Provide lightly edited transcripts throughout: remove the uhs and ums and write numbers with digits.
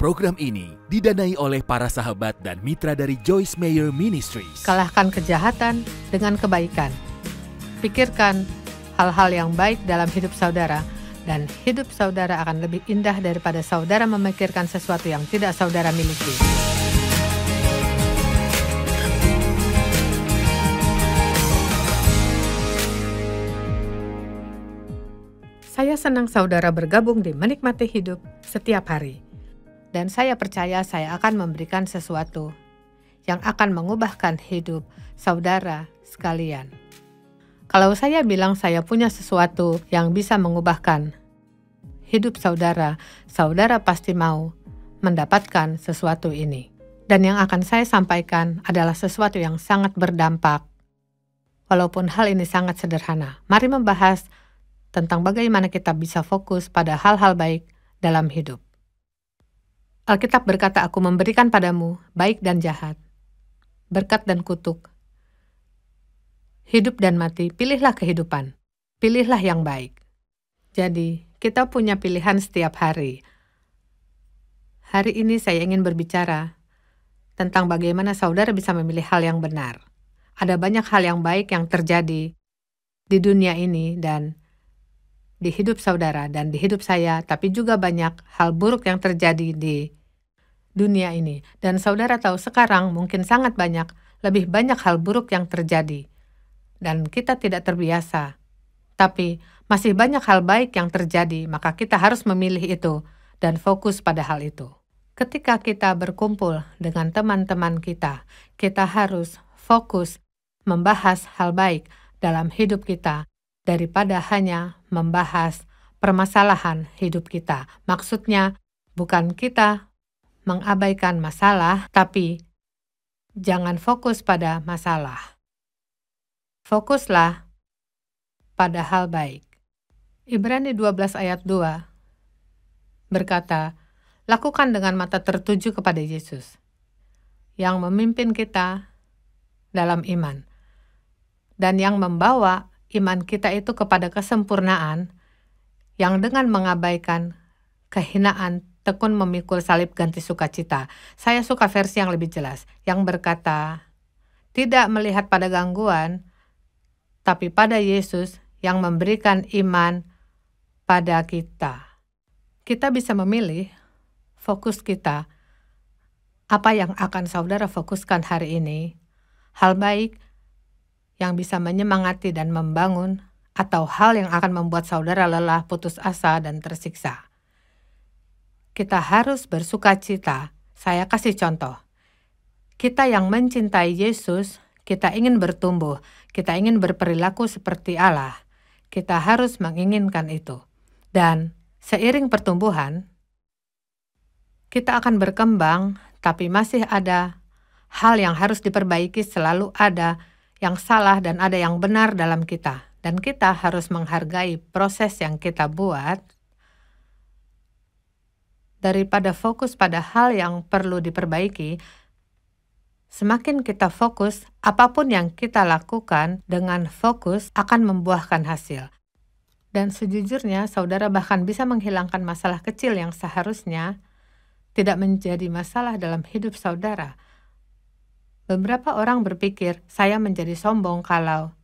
Program ini didanai oleh para sahabat dan mitra dari Joyce Meyer Ministries. Kalahkan kejahatan dengan kebaikan. Pikirkan hal-hal yang baik dalam hidup saudara, dan hidup saudara akan lebih indah daripada saudara memikirkan sesuatu yang tidak saudara miliki. Saya senang saudara bergabung di Menikmati Hidup setiap hari. Dan saya percaya saya akan memberikan sesuatu yang akan mengubahkan hidup saudara sekalian. Kalau saya bilang saya punya sesuatu yang bisa mengubahkan hidup saudara, saudara pasti mau mendapatkan sesuatu ini. Dan yang akan saya sampaikan adalah sesuatu yang sangat berdampak. Walaupun hal ini sangat sederhana, mari membahas tentang bagaimana kita bisa fokus pada hal-hal baik dalam hidup. Alkitab berkata, aku memberikan padamu baik dan jahat, berkat dan kutuk, hidup dan mati, pilihlah kehidupan, pilihlah yang baik. Jadi, kita punya pilihan setiap hari. Hari ini saya ingin berbicara tentang bagaimana saudara bisa memilih hal yang benar. Ada banyak hal yang baik yang terjadi di dunia ini dan di hidup saudara dan di hidup saya, tapi juga banyak hal buruk yang terjadi di dunia ini. Dan saudara tahu sekarang mungkin sangat banyak, lebih banyak hal buruk yang terjadi. Dan kita tidak terbiasa. Tapi masih banyak hal baik yang terjadi, maka kita harus memilih itu dan fokus pada hal itu. Ketika kita berkumpul dengan teman-teman kita harus fokus membahas hal baik dalam hidup kita, daripada hanya membahas permasalahan hidup kita. Maksudnya, bukan kita mengabaikan masalah, tapi jangan fokus pada masalah. Fokuslah pada hal baik. Ibrani 12 ayat 2 berkata, lakukan dengan mata tertuju kepada Yesus, yang memimpin kita dalam iman, dan yang membawa iman kita itu kepada kesempurnaan, yang dengan mengabaikan kehinaan tekun memikul salib ganti sukacita. Saya suka versi yang lebih jelas, yang berkata, tidak melihat pada gangguan, tapi pada Yesus yang memberikan iman pada kita. Kita bisa memilih fokus kita, apa yang akan saudara fokuskan hari ini, hal baik yang bisa menyemangati dan membangun, atau hal yang akan membuat saudara lelah, putus asa, dan tersiksa. Kita harus bersukacita. Saya kasih contoh. Kita yang mencintai Yesus, kita ingin bertumbuh, kita ingin berperilaku seperti Allah. Kita harus menginginkan itu. Dan seiring pertumbuhan, kita akan berkembang, tapi masih ada hal yang harus diperbaiki, selalu ada yang salah dan ada yang benar dalam kita. Dan kita harus menghargai proses yang kita buat daripada fokus pada hal yang perlu diperbaiki. Semakin kita fokus, apapun yang kita lakukan dengan fokus akan membuahkan hasil. Dan sejujurnya, saudara bahkan bisa menghilangkan masalah kecil yang seharusnya tidak menjadi masalah dalam hidup saudara. Beberapa orang berpikir, saya menjadi sombong kalau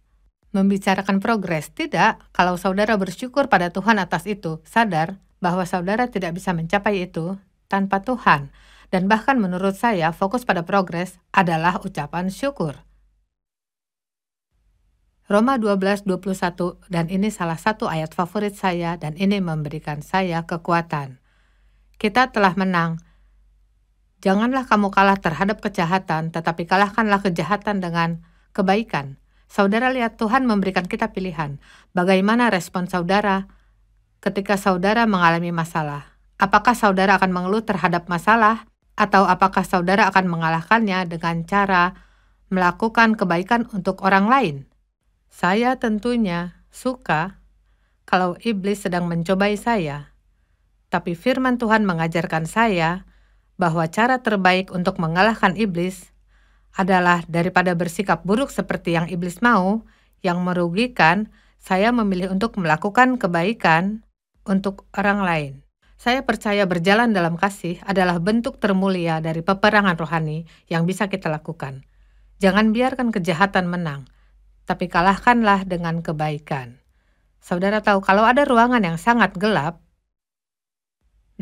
membicarakan progres. Tidak, kalau saudara bersyukur pada Tuhan atas itu, sadar bahwa saudara tidak bisa mencapai itu tanpa Tuhan. Dan bahkan menurut saya, fokus pada progres adalah ucapan syukur. Roma 12:21, dan ini salah satu ayat favorit saya, dan ini memberikan saya kekuatan. Kita telah menang. Janganlah kamu kalah terhadap kejahatan, tetapi kalahkanlah kejahatan dengan kebaikan. Saudara lihat, Tuhan memberikan kita pilihan. Bagaimana respon saudara ketika saudara mengalami masalah? Apakah saudara akan mengeluh terhadap masalah, atau apakah saudara akan mengalahkannya dengan cara melakukan kebaikan untuk orang lain? Saya tentunya suka kalau iblis sedang mencobai saya. Tapi firman Tuhan mengajarkan saya bahwa cara terbaik untuk mengalahkan iblis adalah daripada bersikap buruk seperti yang iblis mau, yang merugikan, saya memilih untuk melakukan kebaikan untuk orang lain. Saya percaya berjalan dalam kasih adalah bentuk termulia dari peperangan rohani yang bisa kita lakukan. Jangan biarkan kejahatan menang, tapi kalahkanlah dengan kebaikan. Saudara tahu kalau ada ruangan yang sangat gelap,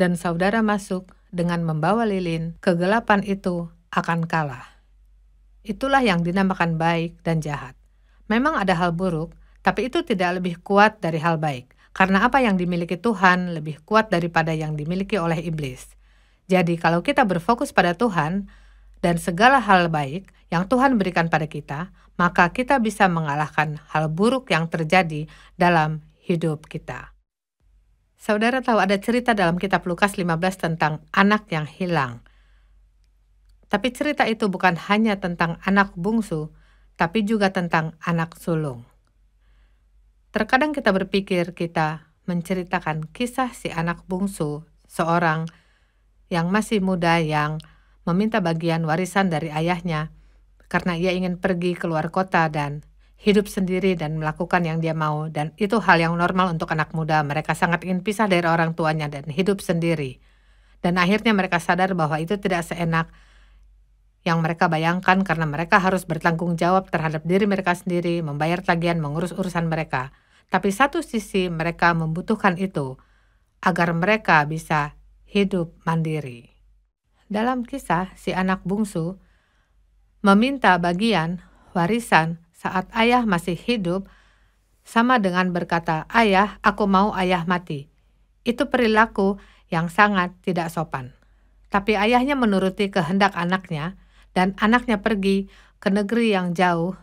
dan saudara masuk dengan membawa lilin, kegelapan itu akan kalah. Itulah yang dinamakan baik dan jahat. Memang ada hal buruk, tapi itu tidak lebih kuat dari hal baik. Karena apa yang dimiliki Tuhan lebih kuat daripada yang dimiliki oleh iblis. Jadi kalau kita berfokus pada Tuhan dan segala hal baik yang Tuhan berikan pada kita, maka kita bisa mengalahkan hal buruk yang terjadi dalam hidup kita. Saudara tahu ada cerita dalam kitab Lukas 15 tentang anak yang hilang. Tapi cerita itu bukan hanya tentang anak bungsu, tapi juga tentang anak sulung. Terkadang kita berpikir kita menceritakan kisah si anak bungsu, seorang yang masih muda yang meminta bagian warisan dari ayahnya karena ia ingin pergi keluar kota dan hidup sendiri dan melakukan yang dia mau. Dan itu hal yang normal untuk anak muda. Mereka sangat ingin pisah dari orang tuanya dan hidup sendiri. Dan akhirnya mereka sadar bahwa itu tidak seenak yang mereka bayangkan karena mereka harus bertanggung jawab terhadap diri mereka sendiri, membayar tagihan, mengurus urusan mereka. Tapi satu sisi mereka membutuhkan itu agar mereka bisa hidup mandiri. Dalam kisah, si anak bungsu meminta bagian warisan saat ayah masih hidup sama dengan berkata, "Ayah, aku mau ayah mati." Itu perilaku yang sangat tidak sopan. Tapi ayahnya menuruti kehendak anaknya dan anaknya pergi ke negeri yang jauh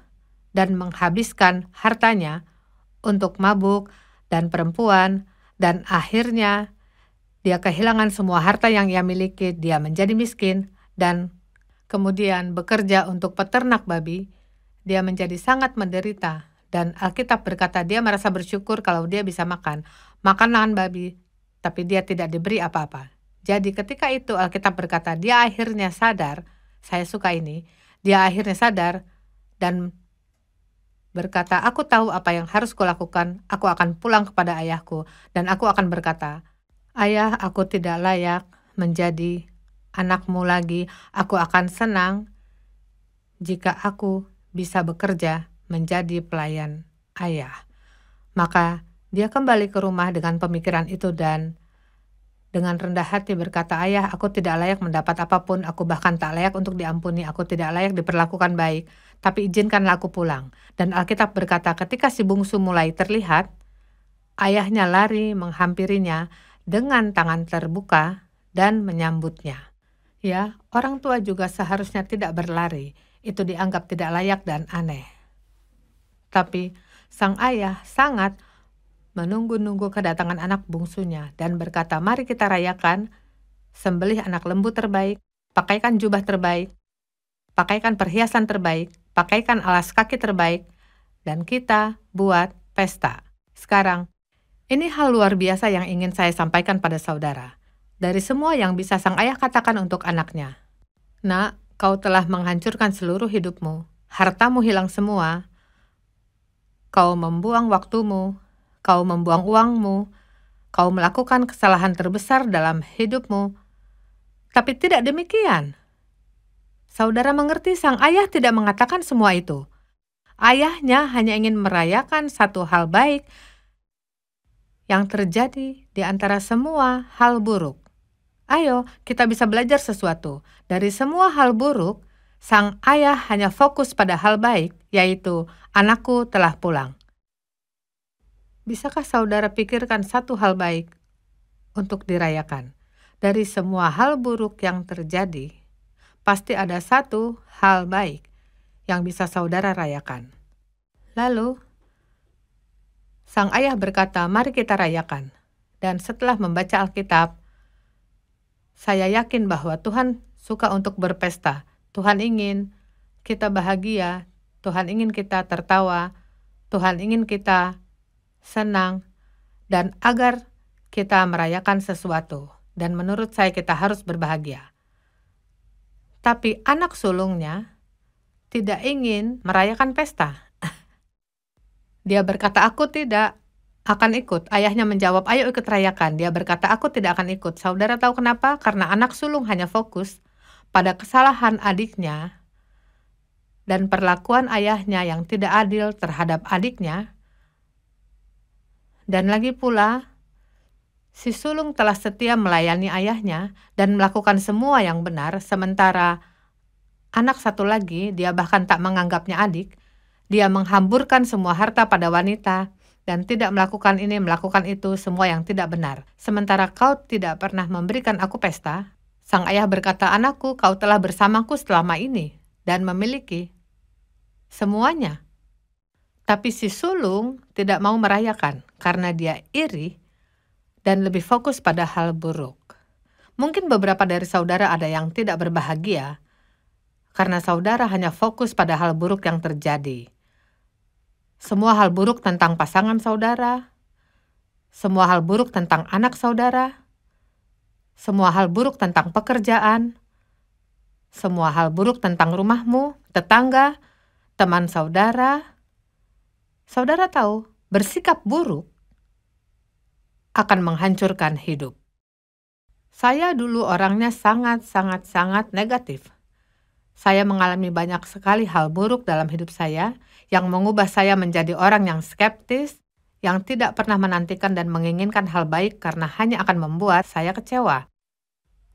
dan menghabiskan hartanya untuk mabuk dan perempuan, dan akhirnya dia kehilangan semua harta yang ia miliki, dia menjadi miskin, dan kemudian bekerja untuk peternak babi. Dia menjadi sangat menderita, dan Alkitab berkata dia merasa bersyukur kalau dia bisa makan makanan babi, tapi dia tidak diberi apa-apa. Jadi ketika itu Alkitab berkata dia akhirnya sadar, saya suka ini, dia akhirnya sadar dan berkata, "Aku tahu apa yang harus kulakukan, aku akan pulang kepada ayahku, dan aku akan berkata, 'Ayah, aku tidak layak menjadi anakmu lagi, aku akan senang jika aku bisa bekerja menjadi pelayan ayah.'" Maka dia kembali ke rumah dengan pemikiran itu dan dengan rendah hati berkata, "Ayah, aku tidak layak mendapat apapun, aku bahkan tak layak untuk diampuni, aku tidak layak diperlakukan baik, tapi izinkanlah aku pulang." Dan Alkitab berkata ketika si bungsu mulai terlihat, ayahnya lari menghampirinya dengan tangan terbuka dan menyambutnya. Ya, orang tua juga seharusnya tidak berlari, itu dianggap tidak layak dan aneh. Tapi sang ayah sangat menunggu-nunggu kedatangan anak bungsunya dan berkata, "Mari kita rayakan, sembelih anak lembu terbaik, pakaikan jubah terbaik, pakaikan perhiasan terbaik, pakaikan alas kaki terbaik, dan kita buat pesta." Sekarang, ini hal luar biasa yang ingin saya sampaikan pada saudara. Dari semua yang bisa sang ayah katakan untuk anaknya, "Nak, kau telah menghancurkan seluruh hidupmu, hartamu hilang semua, kau membuang waktumu, kau membuang uangmu, kau melakukan kesalahan terbesar dalam hidupmu." Tapi tidak demikian. Saudara mengerti, sang ayah tidak mengatakan semua itu. Ayahnya hanya ingin merayakan satu hal baik yang terjadi di antara semua hal buruk. Ayo, kita bisa belajar sesuatu. Dari semua hal buruk, sang ayah hanya fokus pada hal baik, yaitu anakku telah pulang. Bisakah saudara pikirkan satu hal baik untuk dirayakan? Dari semua hal buruk yang terjadi, pasti ada satu hal baik yang bisa saudara rayakan. Lalu, sang ayah berkata, "Mari kita rayakan." Dan setelah membaca Alkitab, saya yakin bahwa Tuhan suka untuk berpesta. Tuhan ingin kita bahagia, Tuhan ingin kita tertawa, Tuhan ingin kita senang, dan agar kita merayakan sesuatu. Dan menurut saya kita harus berbahagia. Tapi anak sulungnya tidak ingin merayakan pesta. Dia berkata, "Aku tidak. akan ikut. Ayahnya menjawab, ayo ikut rayakan. Dia berkata, aku tidak akan ikut. Saudara tahu kenapa? Karena anak sulung hanya fokus pada kesalahan adiknya dan perlakuan ayahnya yang tidak adil terhadap adiknya. Dan lagi pula, si sulung telah setia melayani ayahnya dan melakukan semua yang benar, sementara anak satu lagi, dia bahkan tak menganggapnya adik. Dia menghamburkan semua harta pada wanita dan tidak melakukan ini, melakukan itu, semua yang tidak benar. Sementara kau tidak pernah memberikan aku pesta. Sang ayah berkata, anakku, kau telah bersamaku selama ini dan memiliki semuanya. Tapi si sulung tidak mau merayakan karena dia iri dan lebih fokus pada hal buruk. Mungkin beberapa dari saudara ada yang tidak berbahagia karena saudara hanya fokus pada hal buruk yang terjadi. Semua hal buruk tentang pasangan saudara, semua hal buruk tentang anak saudara, semua hal buruk tentang pekerjaan, semua hal buruk tentang rumahmu, tetangga, teman saudara. Saudara tahu, bersikap buruk akan menghancurkan hidup. Saya dulu orangnya sangat negatif. Saya mengalami banyak sekali hal buruk dalam hidup saya yang mengubah saya menjadi orang yang skeptis, yang tidak pernah menantikan dan menginginkan hal baik karena hanya akan membuat saya kecewa.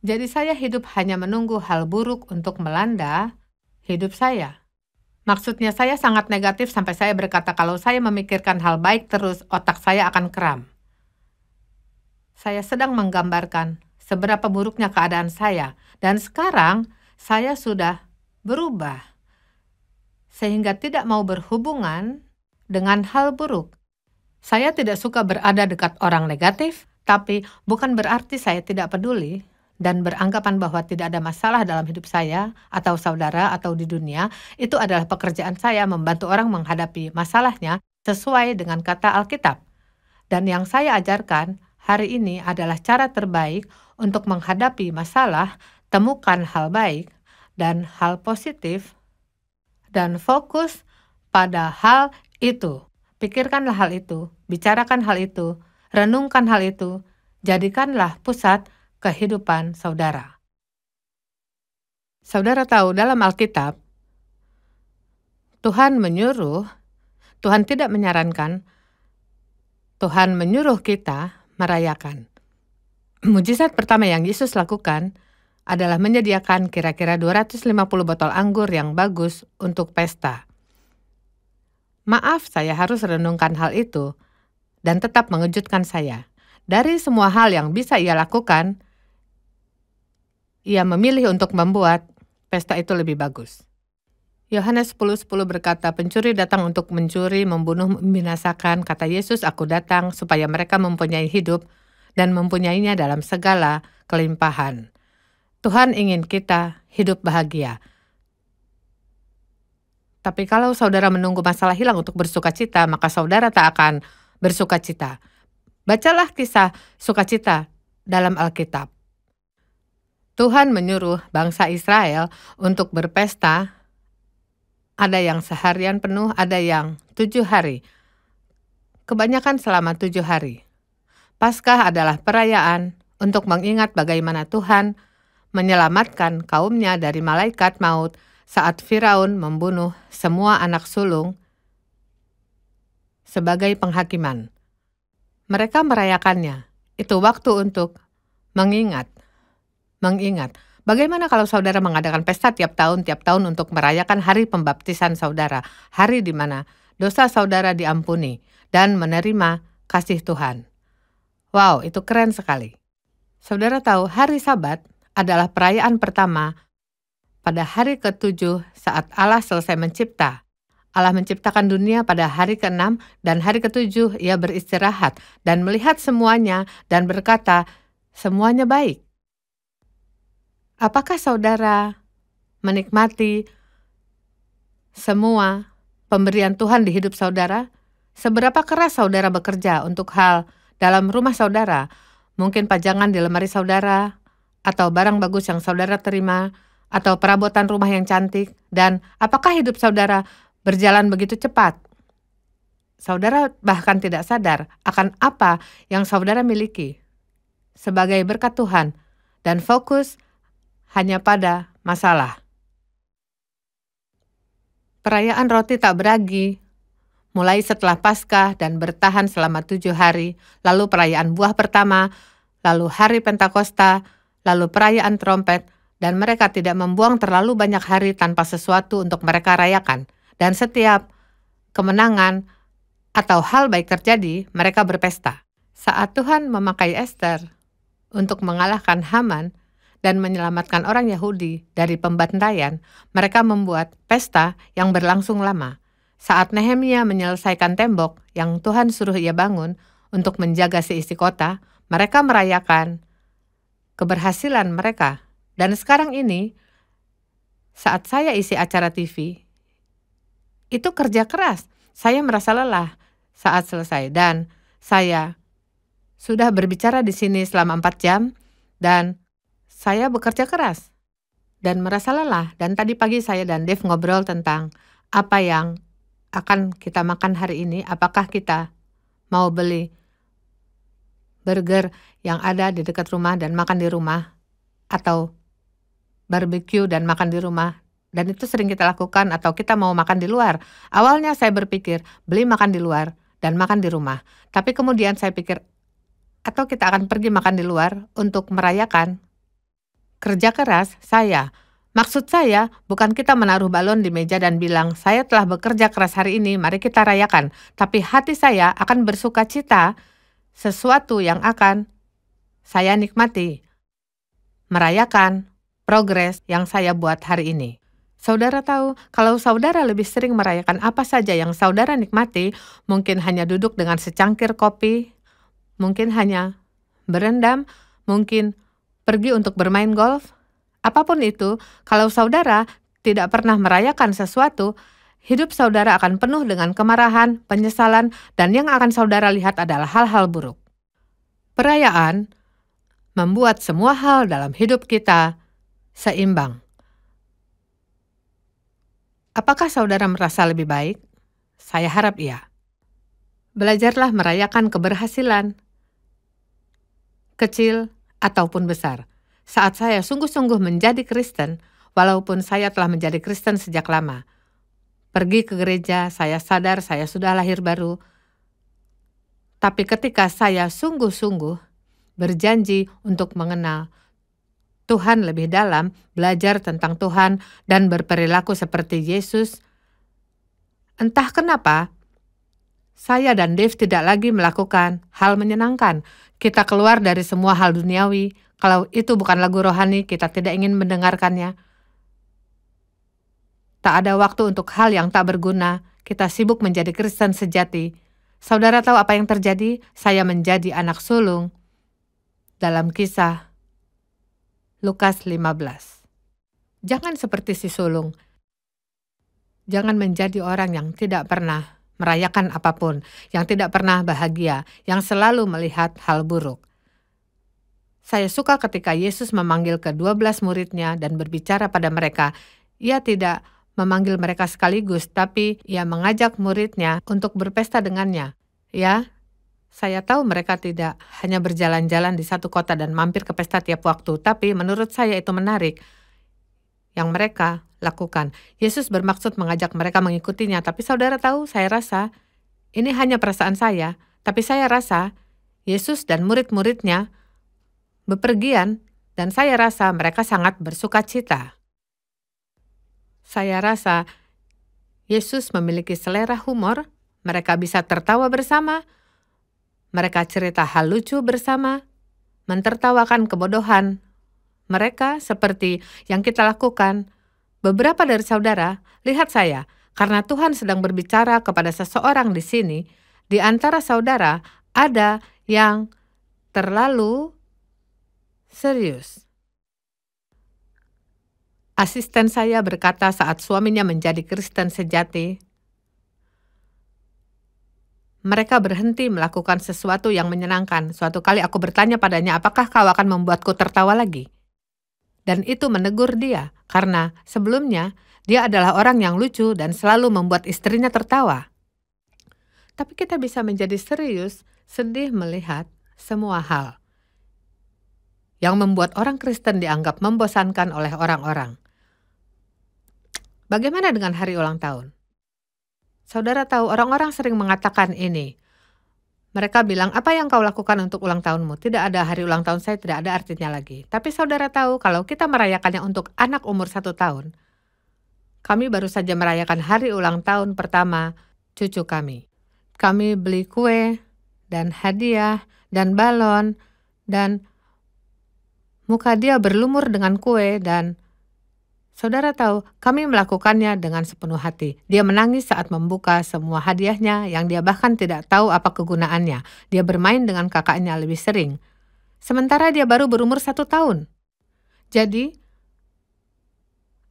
Jadi saya hidup hanya menunggu hal buruk untuk melanda hidup saya. Maksudnya saya sangat negatif sampai saya berkata kalau saya memikirkan hal baik terus otak saya akan kram. Saya sedang menggambarkan seberapa buruknya keadaan saya dan sekarang saya sudah berubah sehingga tidak mau berhubungan dengan hal buruk. Saya tidak suka berada dekat orang negatif, tapi bukan berarti saya tidak peduli dan beranggapan bahwa tidak ada masalah dalam hidup saya atau saudara atau di dunia. Itu adalah pekerjaan saya membantu orang menghadapi masalahnya sesuai dengan kata Alkitab. Dan yang saya ajarkan hari ini adalah cara terbaik untuk menghadapi masalah, temukan hal baik dan hal positif, dan fokus pada hal itu. Pikirkanlah hal itu, bicarakan hal itu, renungkan hal itu, jadikanlah pusat kehidupan saudara. Saudara tahu dalam Alkitab, Tuhan tidak menyarankan, Tuhan menyuruh kita merayakan. Mujizat pertama yang Yesus lakukan adalah menyediakan kira-kira 250 botol anggur yang bagus untuk pesta. Maaf, saya harus renungkan hal itu dan tetap mengejutkan saya. Dari semua hal yang bisa ia lakukan, ia memilih untuk membuat pesta itu lebih bagus. Yohanes 10:10 berkata, pencuri datang untuk mencuri, membunuh, membinasakan. Kata Yesus, aku datang supaya mereka mempunyai hidup dan mempunyainya dalam segala kelimpahan. Tuhan ingin kita hidup bahagia. Tapi kalau saudara menunggu masalah hilang untuk bersukacita, maka saudara tak akan bersukacita. Bacalah kisah sukacita dalam Alkitab. Tuhan menyuruh bangsa Israel untuk berpesta. Ada yang seharian penuh, ada yang 7 hari. Kebanyakan selama 7 hari. Paskah adalah perayaan untuk mengingat bagaimana Tuhan menyelamatkan kaumnya dari malaikat maut saat Firaun membunuh semua anak sulung sebagai penghakiman. Mereka merayakannya. Itu waktu untuk mengingat. Bagaimana kalau saudara mengadakan pesta tiap tahun untuk merayakan hari pembaptisan saudara, hari di mana dosa saudara diampuni dan menerima kasih Tuhan. Wow, itu keren sekali. Saudara tahu, hari Sabat adalah perayaan pertama pada hari ke-7 saat Allah selesai mencipta. Allah menciptakan dunia pada hari ke-6 dan hari ke-7 ia beristirahat dan melihat semuanya dan berkata, semuanya baik. Apakah saudara menikmati semua pemberian Tuhan di hidup saudara? Seberapa keras saudara bekerja untuk hal dalam rumah saudara? Mungkin pajangan di lemari saudara, atau barang bagus yang saudara terima, atau perabotan rumah yang cantik, dan apakah hidup saudara berjalan begitu cepat? saudara bahkan tidak sadar akan apa yang saudara miliki sebagai berkat Tuhan dan fokus hanya pada masalah. Perayaan roti tak beragi mulai setelah Paskah dan bertahan selama 7 hari, lalu perayaan buah pertama, lalu hari Pentakosta, lalu perayaan trompet, dan mereka tidak membuang terlalu banyak hari tanpa sesuatu untuk mereka rayakan. Dan setiap kemenangan atau hal baik terjadi, mereka berpesta. Saat Tuhan memakai Ester untuk mengalahkan Haman dan menyelamatkan orang Yahudi dari pembantaian, mereka membuat pesta yang berlangsung lama. Saat Nehemia menyelesaikan tembok yang Tuhan suruh ia bangun untuk menjaga seisi kota, mereka merayakan keberhasilan mereka. Dan sekarang ini, saat saya isi acara TV, itu kerja keras. Saya merasa lelah saat selesai dan saya sudah berbicara di sini selama 4 jam dan saya bekerja keras dan merasa lelah. Dan tadi pagi saya dan Dave ngobrol tentang apa yang akan kita makan hari ini. Apakah kita mau beli burger yang ada di dekat rumah dan makan di rumah, atau barbecue dan makan di rumah? Dan itu sering kita lakukan, atau kita mau makan di luar. Awalnya saya berpikir beli makan di luar dan makan di rumah. Tapi kemudian saya pikir, atau kita akan pergi makan di luar untuk merayakan kerja keras saya. Maksud saya, bukan kita menaruh balon di meja dan bilang, saya telah bekerja keras hari ini, mari kita rayakan. Tapi hati saya akan bersuka cita sesuatu yang akan saya nikmati. Merayakan progres yang saya buat hari ini. Saudara tahu, kalau saudara lebih sering merayakan apa saja yang saudara nikmati, mungkin hanya duduk dengan secangkir kopi, mungkin hanya berendam, mungkin pergi untuk bermain golf. Apapun itu, kalau saudara tidak pernah merayakan sesuatu, hidup saudara akan penuh dengan kemarahan, penyesalan, dan yang akan saudara lihat adalah hal-hal buruk. Perayaan membuat semua hal dalam hidup kita seimbang. Apakah saudara merasa lebih baik? Saya harap iya. Belajarlah merayakan keberhasilan, kecil ataupun besar. Saat saya sungguh-sungguh menjadi Kristen, walaupun saya telah menjadi Kristen sejak lama, pergi ke gereja, saya sadar saya sudah lahir baru. Tapi ketika saya sungguh-sungguh berjanji untuk mengenal Tuhan lebih dalam, belajar tentang Tuhan, dan berperilaku seperti Yesus, entah kenapa, saya dan Dave tidak lagi melakukan hal menyenangkan. Kita keluar dari semua hal duniawi. Kalau itu bukan lagu rohani, kita tidak ingin mendengarkannya. Tak ada waktu untuk hal yang tak berguna. Kita sibuk menjadi Kristen sejati. Saudara tahu apa yang terjadi? Saya menjadi anak sulung dalam kisah Lukas 15. Jangan seperti si sulung. Jangan menjadi orang yang tidak pernah merayakan apapun, yang tidak pernah bahagia, yang selalu melihat hal buruk. Saya suka ketika Yesus memanggil ke-12 muridnya dan berbicara pada mereka. Ia tidak memanggil mereka sekaligus, tapi ia mengajak muridnya untuk berpesta dengannya. Ya, saya tahu mereka tidak hanya berjalan-jalan di satu kota dan mampir ke pesta tiap waktu, tapi menurut saya itu menarik yang mereka lakukan. Yesus bermaksud mengajak mereka mengikutinya, tapi saudara tahu, saya rasa, ini hanya perasaan saya, tapi saya rasa Yesus dan murid-muridnya bepergian, dan saya rasa mereka sangat bersuka cita. Saya rasa Yesus memiliki selera humor, mereka bisa tertawa bersama, mereka cerita hal lucu bersama, mentertawakan kebodohan mereka seperti yang kita lakukan. Beberapa dari saudara, lihat saya, karena Tuhan sedang berbicara kepada seseorang di sini, di antara saudara ada yang terlalu serius. Asisten saya berkata saat suaminya menjadi Kristen sejati, mereka berhenti melakukan sesuatu yang menyenangkan. Suatu kali aku bertanya padanya, apakah kau akan membuatku tertawa lagi? Dan itu menegur dia, karena sebelumnya dia adalah orang yang lucu dan selalu membuat istrinya tertawa. Tapi kita bisa menjadi serius, sedih melihat semua hal yang membuat orang Kristen dianggap membosankan oleh orang-orang. Bagaimana dengan hari ulang tahun? Saudara tahu, orang-orang sering mengatakan ini. Mereka bilang, apa yang kau lakukan untuk ulang tahunmu? Tidak ada, hari ulang tahun saya tidak ada artinya lagi. Tapi saudara tahu, kalau kita merayakannya untuk anak umur 1 tahun, kami baru saja merayakan hari ulang tahun pertama cucu kami. Kami beli kue, dan hadiah, dan balon, dan muka dia berlumur dengan kue, dan saudara tahu, kami melakukannya dengan sepenuh hati. Dia menangis saat membuka semua hadiahnya yang dia bahkan tidak tahu apa kegunaannya. Dia bermain dengan kakaknya lebih sering. Sementara dia baru berumur 1 tahun. Jadi,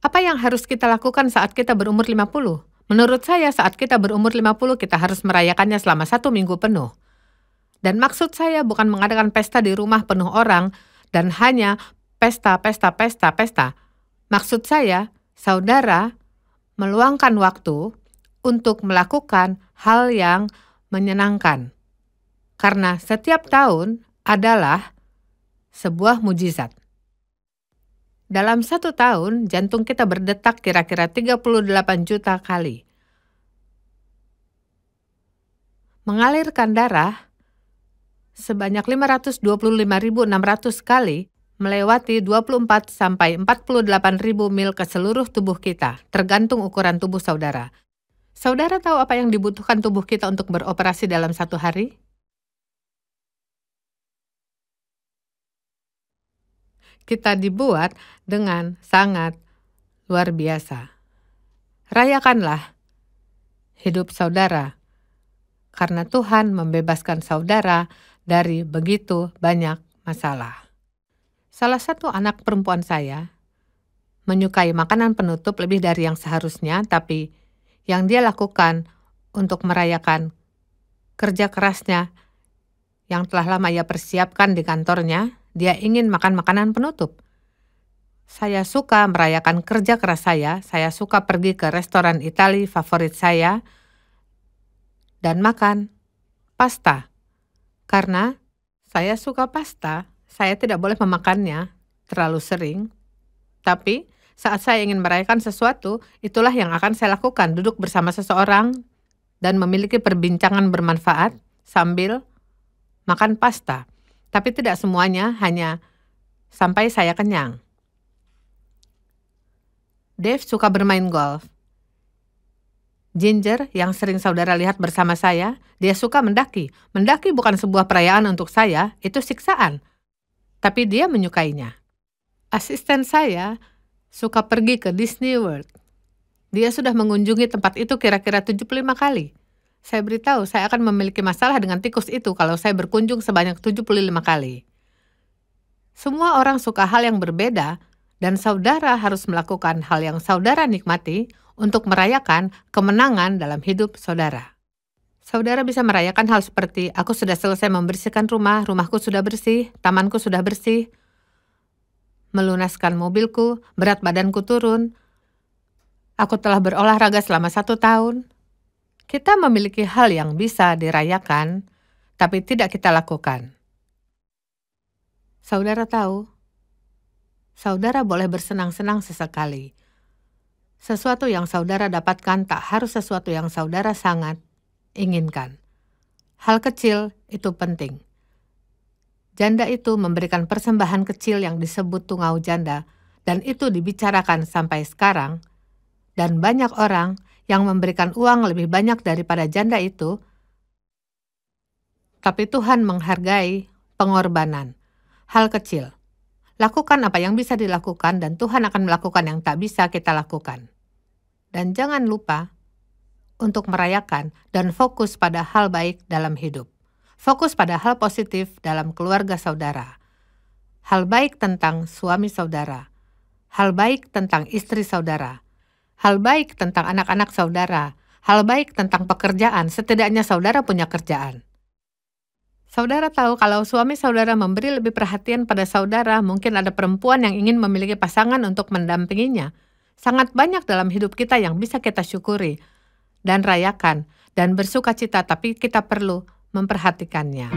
apa yang harus kita lakukan saat kita berumur 50? Menurut saya, saat kita berumur 50, kita harus merayakannya selama 1 minggu penuh. Dan maksud saya bukan mengadakan pesta di rumah penuh orang dan hanya pesta. Maksud saya, saudara meluangkan waktu untuk melakukan hal yang menyenangkan. Karena setiap tahun adalah sebuah mujizat. Dalam 1 tahun, jantung kita berdetak kira-kira 38 juta kali. Mengalirkan darah sebanyak 525.600 kali melewati 24 sampai 48.000 mil ke seluruh tubuh kita, tergantung ukuran tubuh saudara. Saudara tahu apa yang dibutuhkan tubuh kita untuk beroperasi dalam 1 hari? Kita dibuat dengan sangat luar biasa. Rayakanlah hidup saudara, karena Tuhan membebaskan saudara dari begitu banyak masalah. Salah satu anak perempuan saya menyukai makanan penutup lebih dari yang seharusnya, tapi yang dia lakukan untuk merayakan kerja kerasnya yang telah lama ia persiapkan di kantornya, dia ingin makan makanan penutup. Saya suka merayakan kerja keras saya suka pergi ke restoran Itali favorit saya dan makan pasta. Karena saya suka pasta, saya tidak boleh memakannya terlalu sering. Tapi saat saya ingin merayakan sesuatu, itulah yang akan saya lakukan, duduk bersama seseorang dan memiliki perbincangan bermanfaat sambil makan pasta. Tapi tidak semuanya, hanya sampai saya kenyang. Dave suka bermain golf. Ginger, yang sering saudara lihat bersama saya, dia suka mendaki. Mendaki bukan sebuah perayaan untuk saya, itu siksaan. Tapi dia menyukainya. Asisten saya suka pergi ke Disney World. Dia sudah mengunjungi tempat itu kira-kira 75 kali. Saya beritahu, saya akan memiliki masalah dengan tikus itu kalau saya berkunjung sebanyak 75 kali. Semua orang suka hal yang berbeda, dan saudara harus melakukan hal yang saudara nikmati untuk merayakan kemenangan dalam hidup saudara. Saudara bisa merayakan hal seperti, aku sudah selesai membersihkan rumah, rumahku sudah bersih, tamanku sudah bersih, melunaskan mobilku, berat badanku turun, aku telah berolahraga selama 1 tahun. Kita memiliki hal yang bisa dirayakan, tapi tidak kita lakukan. Saudara tahu, saudara boleh bersenang-senang sesekali. Sesuatu yang saudara dapatkan tak harus sesuatu yang saudara sangat inginkan. Hal kecil itu penting. Janda itu memberikan persembahan kecil yang disebut tungau janda, dan itu dibicarakan sampai sekarang, dan banyak orang yang memberikan uang lebih banyak daripada janda itu, tapi Tuhan menghargai pengorbanan. Hal kecil. Lakukan apa yang bisa dilakukan dan Tuhan akan melakukan yang tak bisa kita lakukan. Dan jangan lupa untuk merayakan dan fokus pada hal baik dalam hidup. Fokus pada hal positif dalam keluarga saudara. Hal baik tentang suami saudara. Hal baik tentang istri saudara. Hal baik tentang anak-anak saudara. Hal baik tentang pekerjaan, setidaknya saudara punya kerjaan. Saudara tahu kalau suami saudara memberi lebih perhatian pada saudara, mungkin ada perempuan yang ingin memiliki pasangan untuk mendampinginya. Sangat banyak dalam hidup kita yang bisa kita syukuri dan rayakan. dan bersuka cita, tapi kita perlu memperhatikannya.